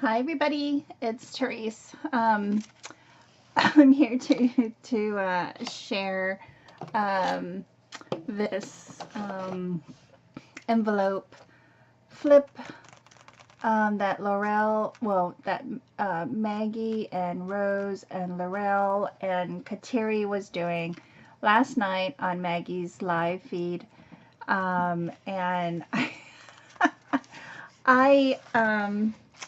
Hi everybody, it's Tereese. I'm here to share um, this envelope flip that Maggie and Rose and Laurel and Kateri was doing last night on Maggie's live feed, and I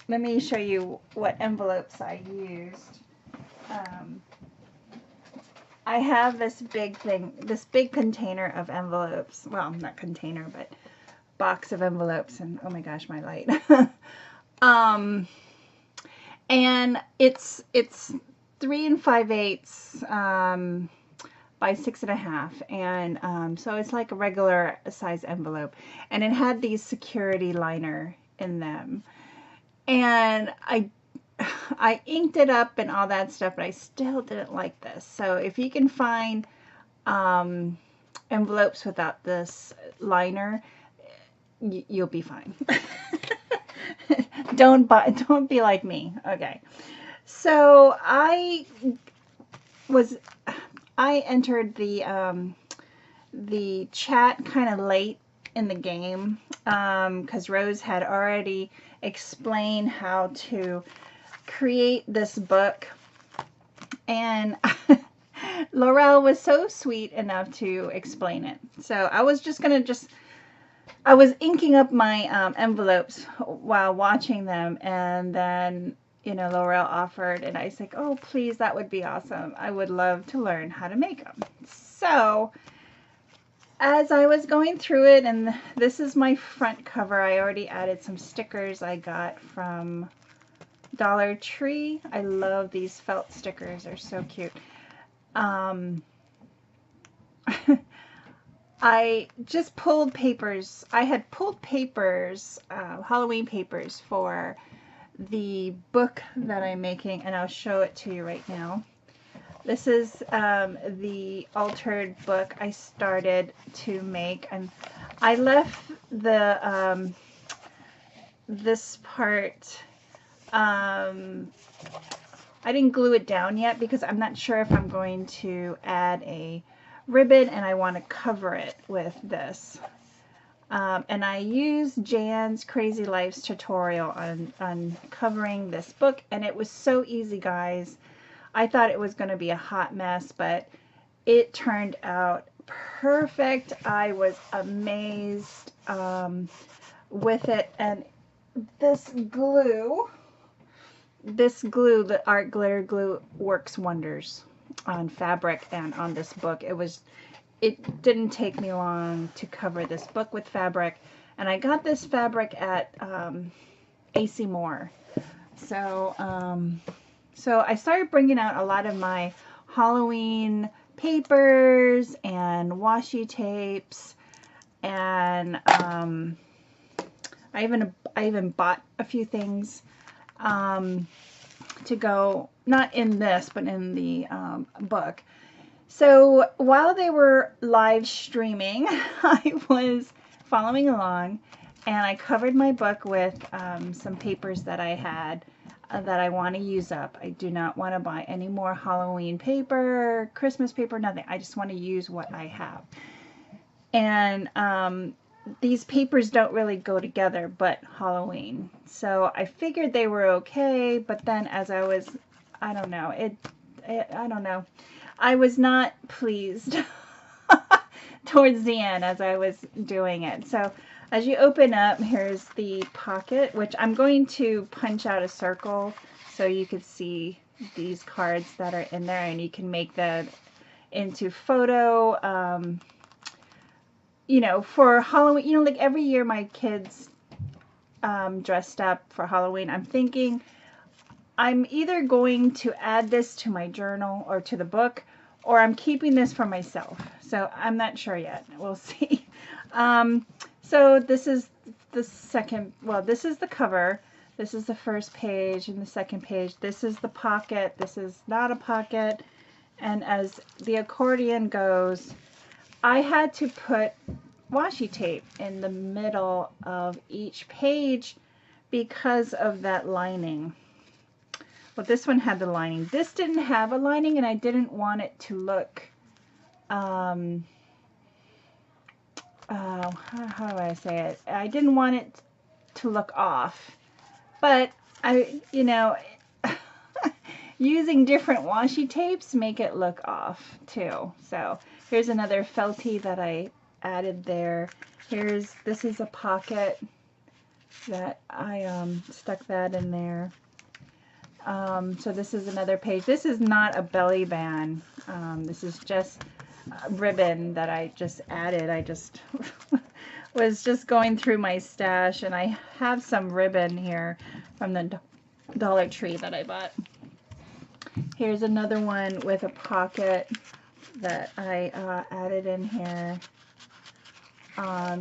let me show you what envelopes I used. Um, I have this big thing, this big container of envelopes. Well, not container, but box of envelopes. And oh my gosh, my light. um, and it's 3 5/8 by 6 1/2, and so it's like a regular size envelope, and it had these security liner in them, and I inked it up and all that stuff, but I still didn't like this. So if you can find um, envelopes without this liner, you'll be fine. Don't be like me. Okay. So was I entered the chat kind of late in the game because Rose had already explained how to create this book, and Laurel was so sweet enough to explain it. So I was just gonna I was inking up my envelopes while watching them, and then Laurel offered, and I was like, oh please, that would be awesome. I would love to learn how to make them. So as I was going through it, and this is my front cover, I already added some stickers I got from Dollar Tree. I love these felt stickers. They're so cute. I just pulled papers. I had pulled papers, Halloween papers for the book that I'm making, and I'll show it to you right now. This is the altered book I started to make, and I left the this part. I didn't glue it down yet because I'm not sure if I'm going to add a ribbon, and I want to cover it with this. And I used Jan's Crazy Lives tutorial on covering this book, and it was so easy, guys. I thought it was going to be a hot mess, but it turned out perfect. I was amazed with it, and this glue, the art glitter glue, works wonders on fabric and on this book. It didn't take me long to cover this book with fabric, and I got this fabric at AC Moore. So so I started bringing out a lot of my Halloween papers and washi tapes, and I even bought a few things to go, not in this, but in the book. So while they were live streaming, I was following along, and I covered my book with some papers that I had that I want to use up. I do not want to buy any more Halloween paper, Christmas paper, nothing. I just want to use what I have. And these papers don't really go together, but Halloween. So I figured they were okay, but then as I was, I don't know, I don't know. I was not pleased towards the end as I was doing it. So as you open up, here's the pocket, which I'm going to punch out a circle so you can see these cards that are in there, and you can make that into photo, for Halloween. Like every year my kids dressed up for Halloween. I'm thinking I'm either going to add this to my journal or to the book, or I'm keeping this for myself. So I'm not sure yet. We'll see. So this is the second, well, this is the cover. This is the first page, and the second page. This is the pocket. This is not a pocket. And as the accordion goes, I had to put washi tape in the middle of each page because of that lining. Well, this one had the lining. This didn't have a lining, and I didn't want it to look, how do I say it? I didn't want it to look off, but using different washi tapes make it look off too. So here's another felty that I added there. This is a pocket that I stuck that in there. So this is another page. This is not a belly band. This is just ribbon that I just added. I just was just going through my stash, and I have some ribbon here from the Dollar Tree that I bought. Here's another one with a pocket that I added in here.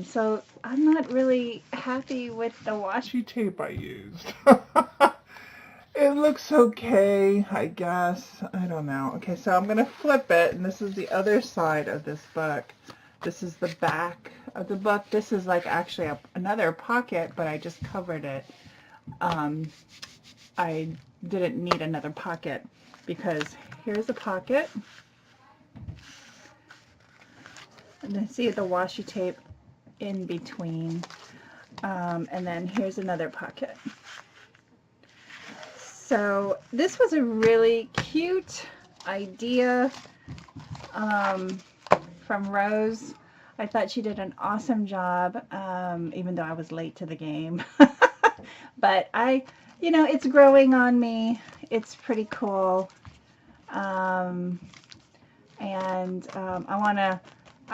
So I'm not really happy with the washi tape I used. It looks okay, I guess. I don't know. Okay, so I'm going to flip it, and this is the other side of this book. This is the back of the book. This is like actually another pocket, but I just covered it. I didn't need another pocket because here's a pocket. And then see the washi tape in between. And then here's another pocket. So this was a really cute idea from Rose. I thought she did an awesome job, even though I was late to the game. But it's growing on me. It's pretty cool. And I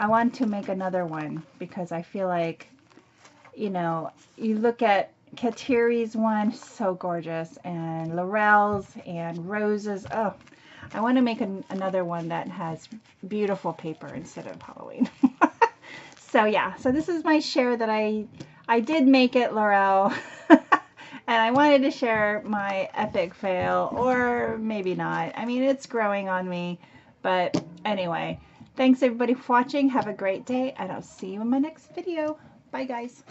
want to make another one because I feel like, you look at Tereese's one, so gorgeous, and Laurel's and Rose's. Oh, I want to make another one that has beautiful paper instead of Halloween. So yeah, so this is my share that I did make it, Laurel. And I wanted to share my epic fail, or maybe not. I mean, it's growing on me. But anyway, thanks everybody for watching. Have a great day, and I'll see you in my next video. Bye, guys.